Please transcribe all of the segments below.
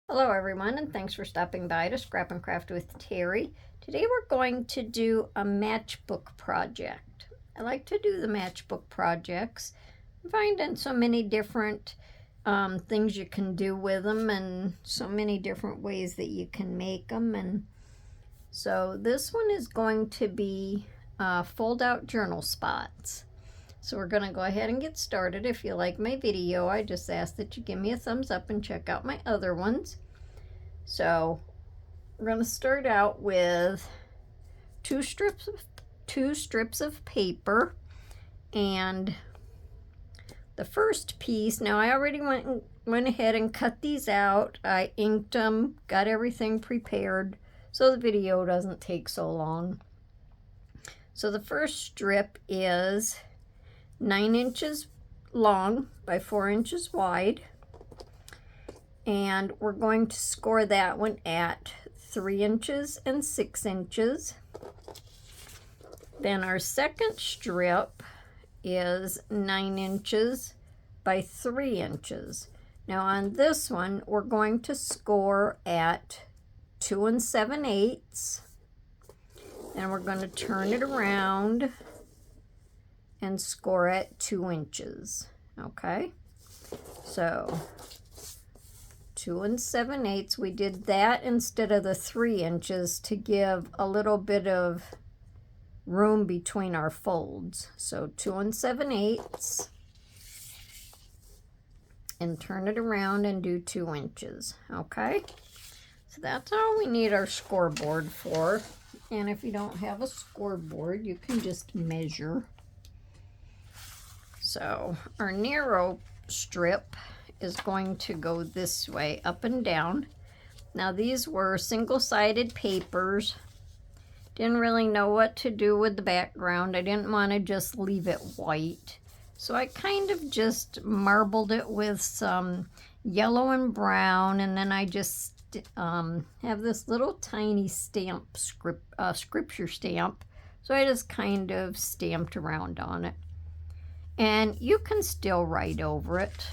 Hello everyone, and thanks for stopping by to Scrap and Craft with Terry. Today we're going to do a matchbook project. I like to do the matchbook projects. I'm finding so many different things you can do with them and so many different ways that you can make them. And so this one is going to be fold out journal spots. So we're going to go ahead and get started. If you like my video, I just ask that you give me a thumbs up and check out my other ones. So we're going to start out with two strips of paper, and the first piece, now I already went ahead and cut these out. I inked them, got everything prepared so the video doesn't take so long. So the first strip is 9 inches long by 4 inches wide, and we're going to score that one at 3 inches and 6 inches. Then our second strip is 9 inches by 3 inches. Now on this one we're going to score at 2 7/8, and we're going to turn it around and score at 2 inches. Okay, so 2 7/8. We did that instead of the 3 inches to give a little bit of room between our folds. So 2 7/8, and turn it around and do 2 inches. Okay, so that's all we need our scoreboard for. And if you don't have a scoreboard, you can just measure. So our narrow strip is going to go this way, up and down. Now these were single-sided papers. Didn't really know what to do with the background. I didn't want to just leave it white, so I kind of just marbled it with some yellow and brown, and then I just have this little tiny stamp, scripture stamp, so I just kind of stamped around on it. And you can still write over it.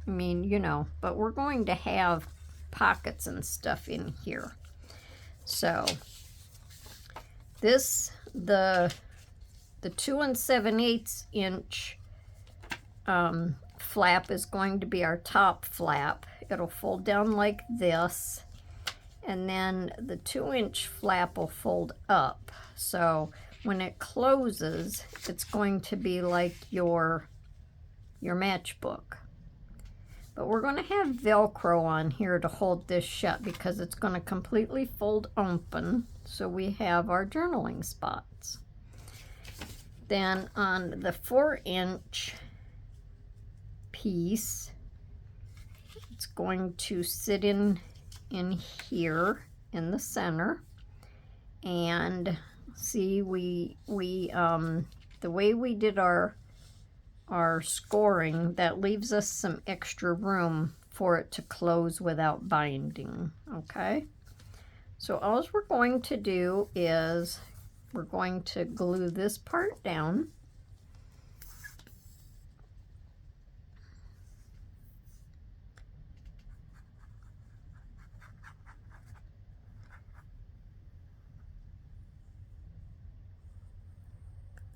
I mean, you know, but we're going to have pockets and stuff in here. So this, the 2 7/8 inch flap is going to be our top flap. It'll fold down like this, and then the 2 inch flap will fold up. So when it closes, it's going to be like your matchbook. But we're going to have Velcro on here to hold this shut because it's going to completely fold open, so we have our journaling spots. Then on the 4 inch piece, it's going to sit in here in the center. And see, the way we did our scoring, that leaves us some extra room for it to close without binding. Okay, so all we're going to do is we're going to glue this part down.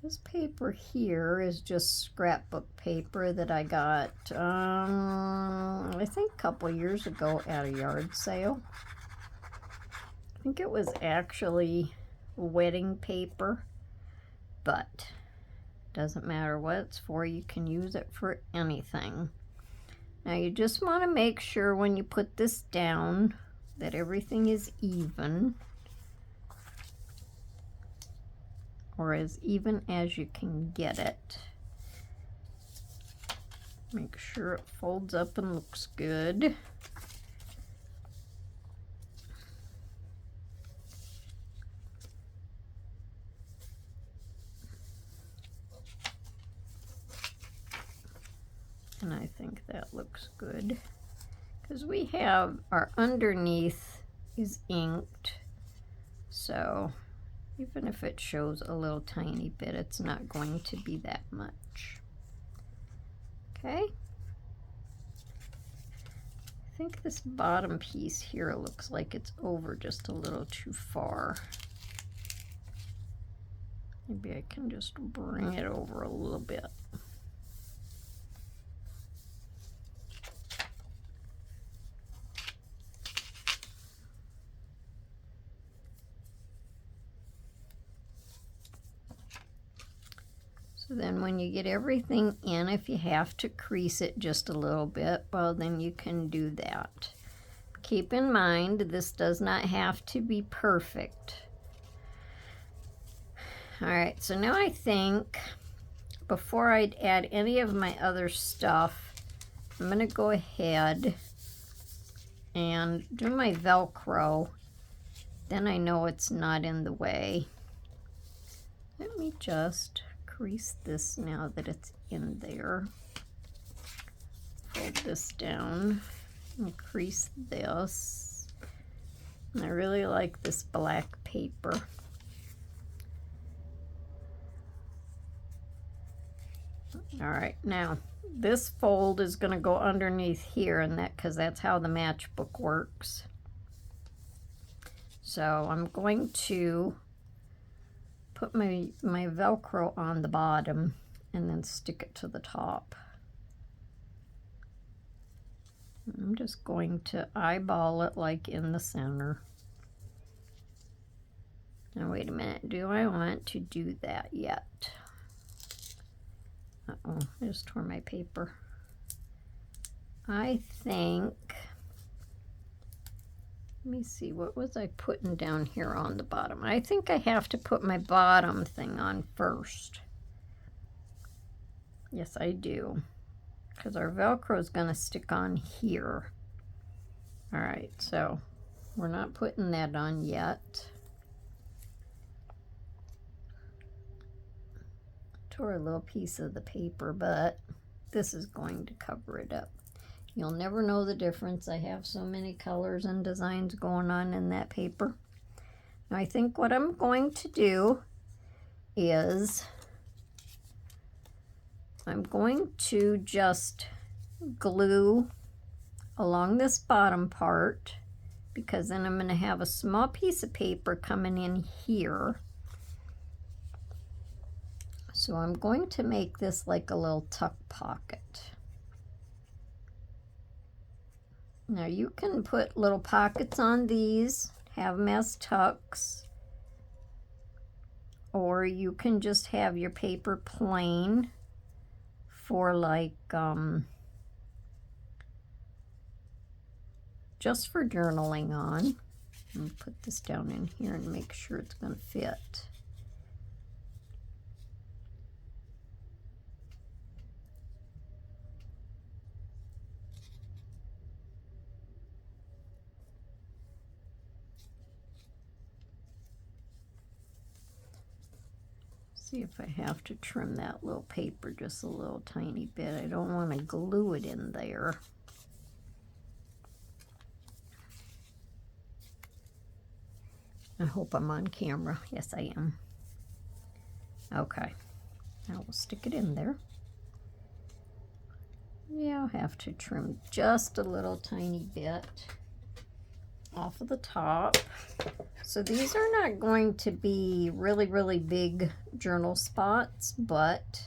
This paper here is just scrapbook paper that I got, I think a couple years ago at a yard sale. I think it was actually wedding paper, but doesn't matter what it's for. You can use it for anything. Now you just want to make sure when you put this down that everything is even, or as even as you can get it. Make sure it folds up and looks good. And I think that looks good because we have our underneath is inked, so even if it shows a little tiny bit, it's not going to be that much. Okay, think this bottom piece here looks like it's over just a little too far. Maybe I can just bring it over a little bit. So then when you get everything in, if you have to crease it just a little bit, well, then you can do that. Keep in mind, this does not have to be perfect. All right, so now I think before I add any of my other stuff, I'm gonna go ahead and do my Velcro. Then I know it's not in the way. Let me just crease this now that it's in there. Fold this down and crease this. And I really like this black paper. All right, now this fold is going to go underneath here, and that because that's how the matchbook works. So I'm going to put my Velcro on the bottom and then stick it to the top. I'm just going to eyeball it like in the center. Now wait a minute, do I want to do that yet? Uh-oh, I just tore my paper. I think, let me see, what was I putting down here on the bottom? I think I have to put my bottom thing on first. Yes, I do. Because our Velcro is going to stick on here. All right, so we're not putting that on yet. Tore a little piece of the paper, but this is going to cover it up. You'll never know the difference. I have so many colors and designs going on in that paper. Now I think what I'm going to do is I'm going to just glue along this bottom part, because then I'm going to have a small piece of paper coming in here. So I'm going to make this like a little tuck pocket. Now you can put little pockets on these, have them as tucks, or you can just have your paper plain for like just for journaling on. Let me put this down in here and make sure it's going to fit. See if I have to trim that little paper just a little tiny bit. I don't want to glue it in there. I hope I'm on camera. Yes, I am. Okay. Now we'll stick it in there. Yeah, I'll have to trim just a little tiny bit off of the top. So these are not going to be really, really big journal spots, but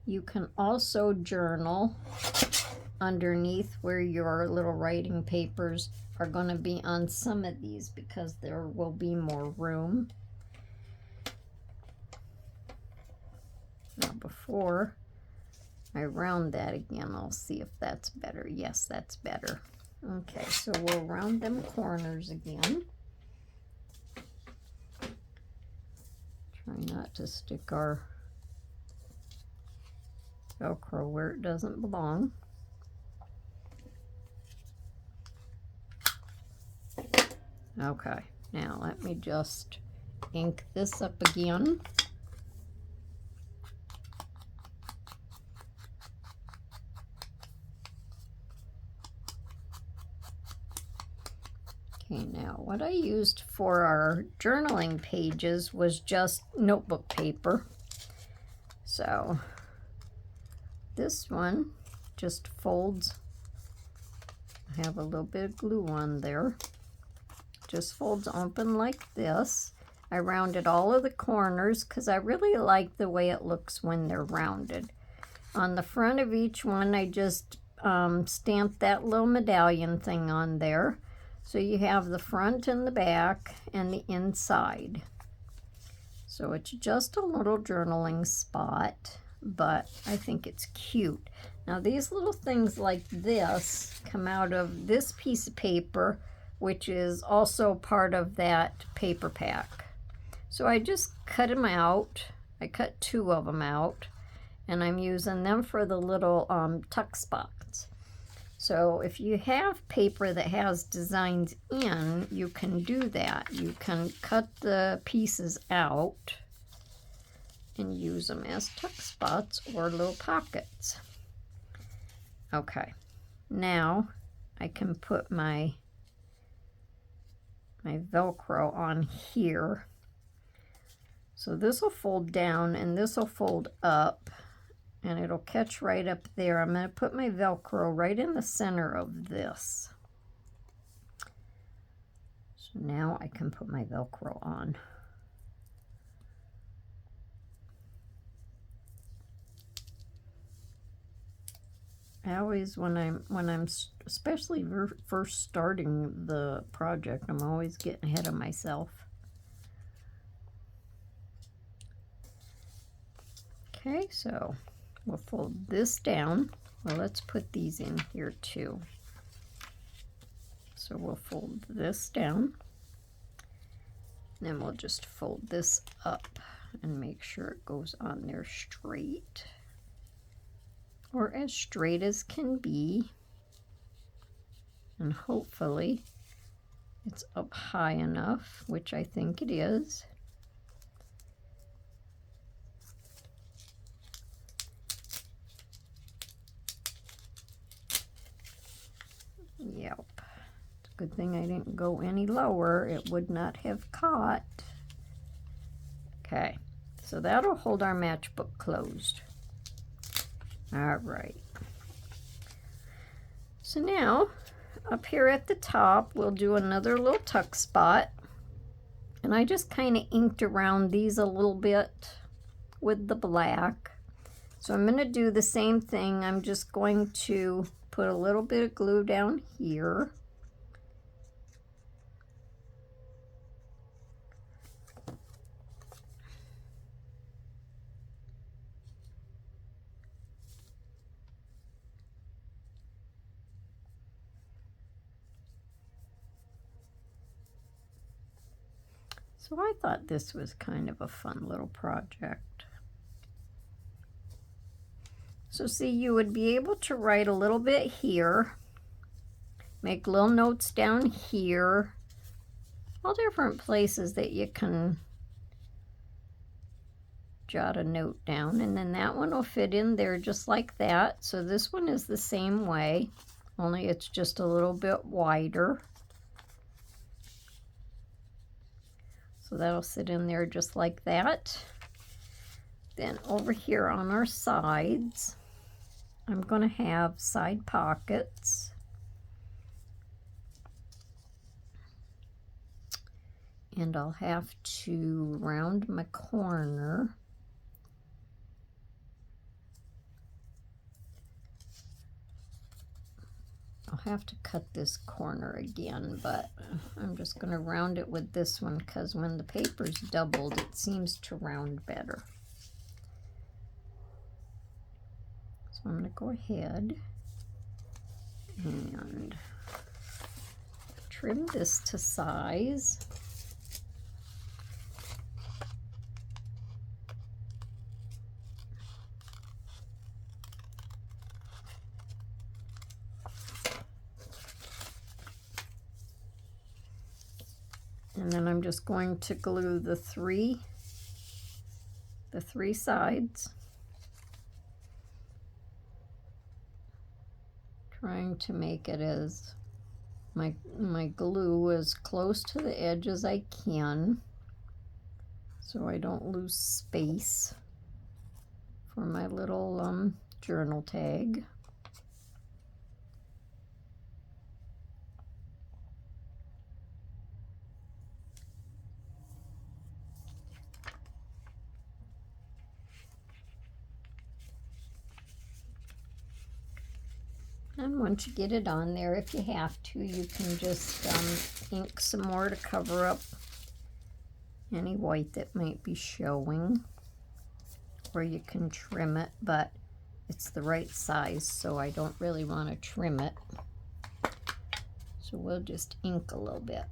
you can also journal underneath where your little writing papers are going to be on some of these, because there will be more room. Now before I round that again, I'll see if that's better. Yes, that's better. Okay, so we'll round them corners again. Try not to stick our Velcro where it doesn't belong. Okay, now let me just ink this up again. Okay, now what I used for our journaling pages was just notebook paper. So this one just folds. I have a little bit of glue on there. Just folds open like this. I rounded all of the corners because I really like the way it looks when they're rounded. On the front of each one, I just stamped that little medallion thing on there. So you have the front and the back and the inside. So it's just a little journaling spot, but I think it's cute. Now these little things like this come out of this piece of paper, which is also part of that paper pack. So I just cut them out. I cut 2 of them out, and I'm using them for the little tuck spots. So if you have paper that has designs in, you can do that. You can cut the pieces out and use them as tuck spots or little pockets. Okay, now I can put my Velcro on here. So this will fold down and this will fold up, and it'll catch right up there. I'm going to put my Velcro right in the center of this. So now I can put my Velcro on. I always, when I'm especially first starting the project, I'm always getting ahead of myself. Okay, so we'll fold this down. Well, let's put these in here too. So we'll fold this down. Then we'll just fold this up and make sure it goes on there straight, or as straight as can be. And hopefully it's up high enough, which I think it is. Yep. It's a good thing I didn't go any lower. It would not have caught. Okay, so that'll hold our matchbook closed. All right. So now, up here at the top, we'll do another little tuck spot. And I just kind of inked around these a little bit with the black. So I'm going to do the same thing. I'm just going to put a little bit of glue down here. So I thought this was kind of a fun little project. So see, you would be able to write a little bit here, make little notes down here, all different places that you can jot a note down, and then that one will fit in there just like that. So this one is the same way, only it's just a little bit wider. So that'll sit in there just like that. Then over here on our sides, I'm going to have side pockets. And I'll have to round my corner. I'll have to cut this corner again, but I'm just going to round it with this one because when the paper's doubled, it seems to round better. So I'm going to go ahead and trim this to size. And then I'm just going to glue the three sides, trying to make it as my glue as close to the edge as I can so I don't lose space for my little journal tag. And once you get it on there, if you have to, you can just ink some more to cover up any white that might be showing. Or you can trim it, but it's the right size, so I don't really want to trim it. So we'll just ink a little bit.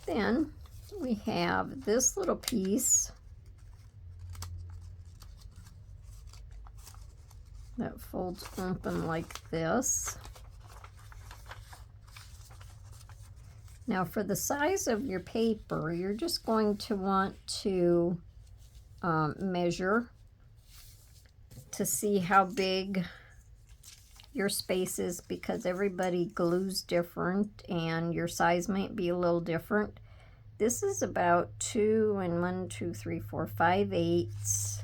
Then we have this little piece that folds open like this. Now for the size of your paper, you're just going to want to measure to see how big your space is, because everybody glues different and your size might be a little different. This is about 5/8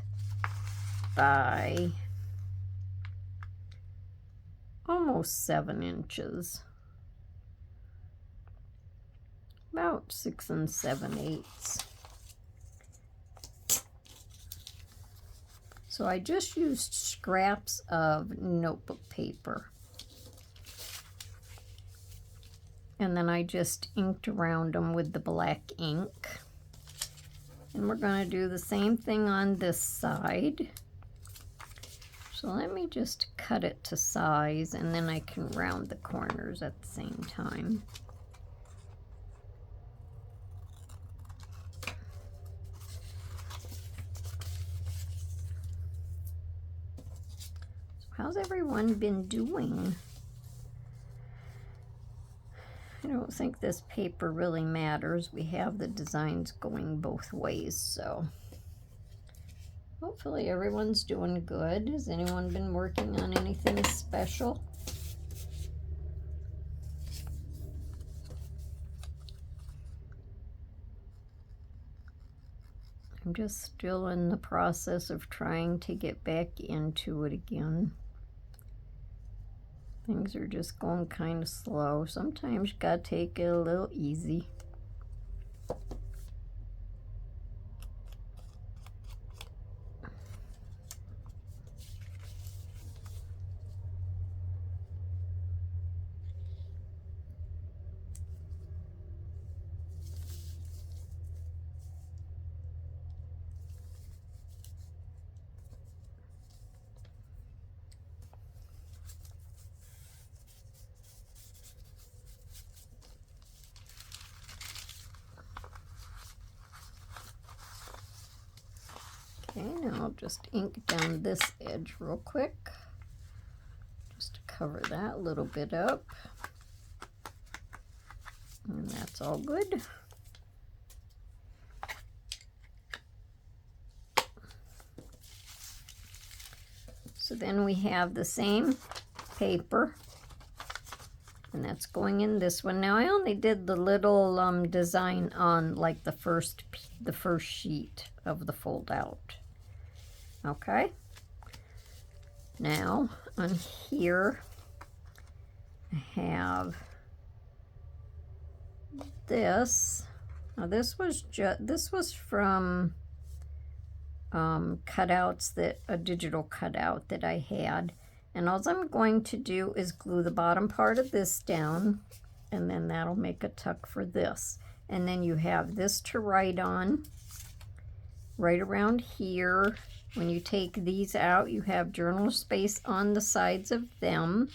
by almost 7 inches. About 6 7/8. So I just used scraps of notebook paper. And then I just inked around them with the black ink. And we're going to do the same thing on this side. So let me just cut it to size, and then I can round the corners at the same time. How's everyone been doing? I don't think this paper really matters. We have the designs going both ways, so hopefully everyone's doing good. Has anyone been working on anything special? I'm just still in the process of trying to get back into it again. Things are just going kind of slow. Sometimes you gotta take it a little easy. Okay, now I'll just ink down this edge real quick, just to cover that little bit up. And that's all good. So then we have the same paper, and that's going in this one. Now I only did the little design on like the first sheet of the fold out. Okay, now on here I have this. Now this was from cutouts, that a digital cutout that I had, and all I'm going to do is glue the bottom part of this down, and then that'll make a tuck for this. And then you have this to write on right around here. When you take these out, you have journal space on the sides of them.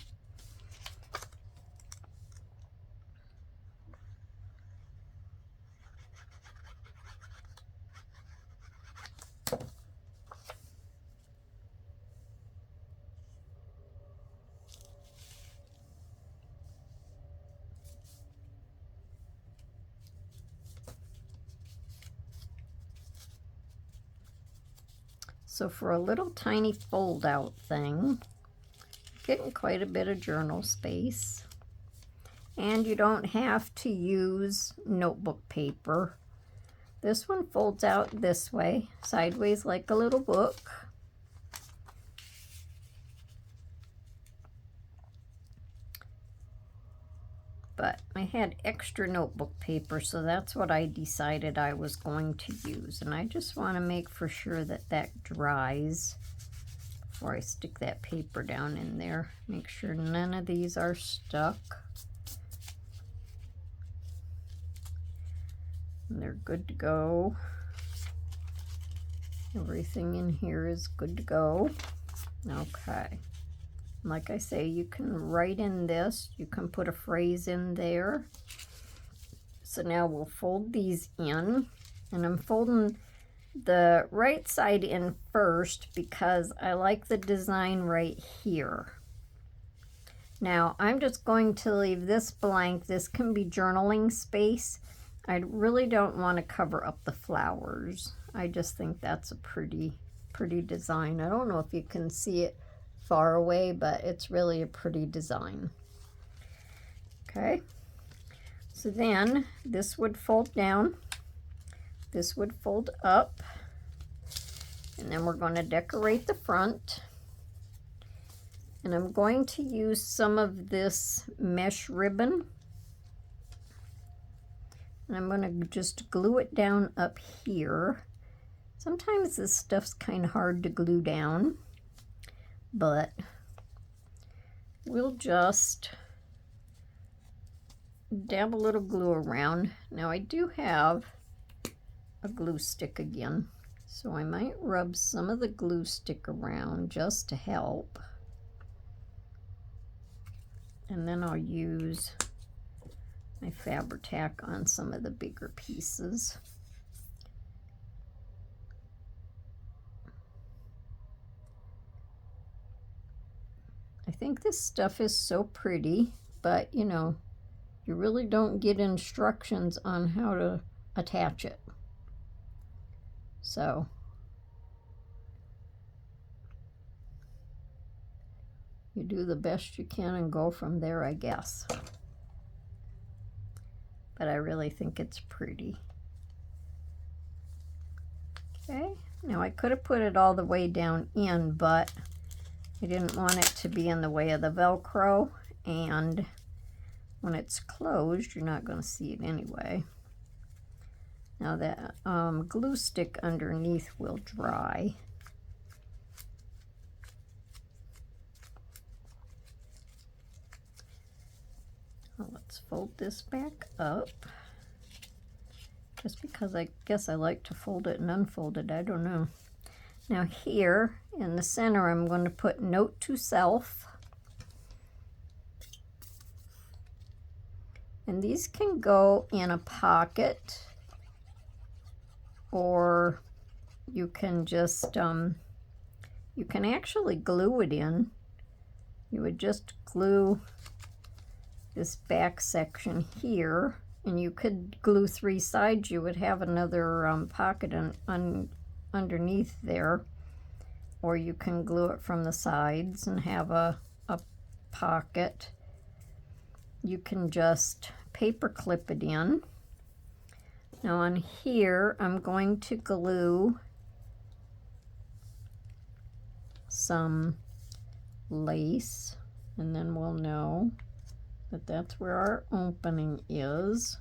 So for a little tiny fold out thing, getting quite a bit of journal space. And you don't have to use notebook paper. This one folds out this way, sideways like a little book. But I had extra notebook paper, so that's what I decided I was going to use. And I just want to make for sure that that dries before I stick that paper down in there. Make sure none of these are stuck. And they're good to go. Everything in here is good to go. Okay. Like I say, you can write in this. You can put a phrase in there. So now we'll fold these in. And I'm folding the right side in first because I like the design right here. Now, I'm just going to leave this blank. This can be journaling space. I really don't want to cover up the flowers. I just think that's a pretty design. I don't know if you can see it far away, but it's really a pretty design. Okay, so then this would fold down, this would fold up, and then we're going to decorate the front. And I'm going to use some of this mesh ribbon. And I'm going to just glue it down up here. Sometimes this stuff's kind of hard to glue down, but we'll just dab a little glue around. Now I do have a glue stick again, so I might rub some of the glue stick around just to help. And then I'll use my Fabri-Tac on some of the bigger pieces. I think this stuff is so pretty, but you know, you really don't get instructions on how to attach it. So you do the best you can and go from there, I guess. But I really think it's pretty. Okay, now I could have put it all the way down in, but I didn't want it to be in the way of the Velcro, and when it's closed, you're not going to see it anyway. Now that glue stick underneath will dry. Well, let's fold this back up. Just because I guess I like to fold it and unfold it, I don't know. Now here in the center, I'm going to put Note to Self. And these can go in a pocket, or you can just, you can actually glue it in. You would just glue this back section here, and you could glue 3 sides. You would have another pocket underneath there, or you can glue it from the sides and have a pocket. You can just paper clip it in. Now on here, I'm going to glue some lace, and then we'll know that that's where our opening is.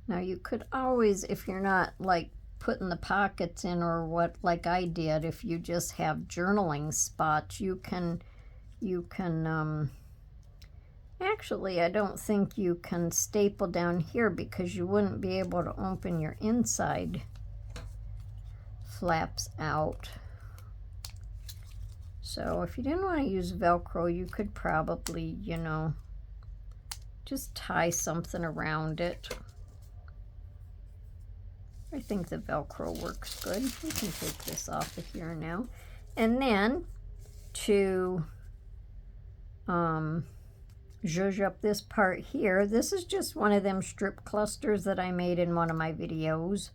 Now you could always, if you're not like putting the pockets in or what, like I did, if you just have journaling spots, you can actually, I don't think you can staple down here because you wouldn't be able to open your inside flaps out. So if you didn't want to use Velcro, you could probably, you know, just tie something around it. I think the Velcro works good. We can take this off of here now. And then to zhuzh up this part here, this is just one of them strip clusters that I made in one of my videos.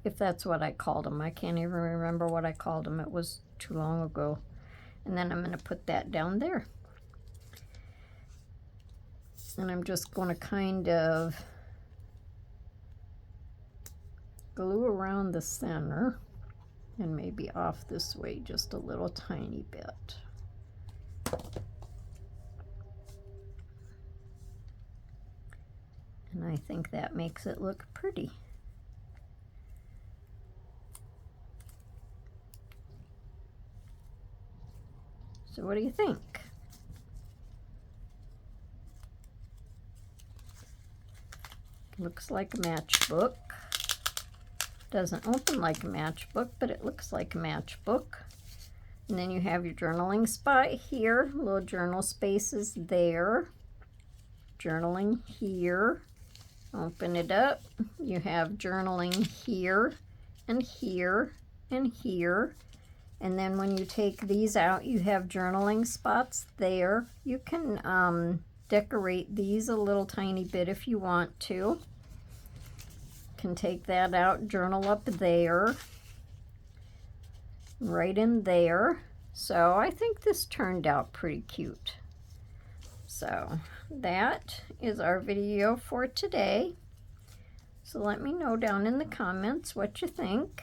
If that's what I called them. I can't even remember what I called them. It was too long ago. And then I'm going to put that down there. And I'm just going to kind of glue around the center and maybe off this way just a little tiny bit. And I think that makes it look pretty. So what do you think? Looks like a matchbook. Doesn't open like a matchbook, but it looks like a matchbook. And then you have your journaling spot here, little journal spaces there. Journaling here. Open it up. You have journaling here and here and here. And then when you take these out, you have journaling spots there. You can decorate these a little tiny bit if you want to. Can take that out, journal up there, right in there. So I think this turned out pretty cute. So that is our video for today. So let me know down in the comments what you think.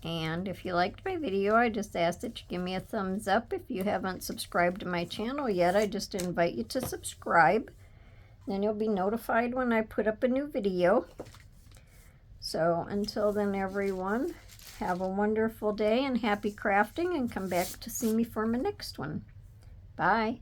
And if you liked my video, I just ask that you give me a thumbs up. If you haven't subscribed to my channel yet, I just invite you to subscribe. Then you'll be notified when I put up a new video. So until then, everyone, have a wonderful day and happy crafting, and come back to see me for my next one. Bye.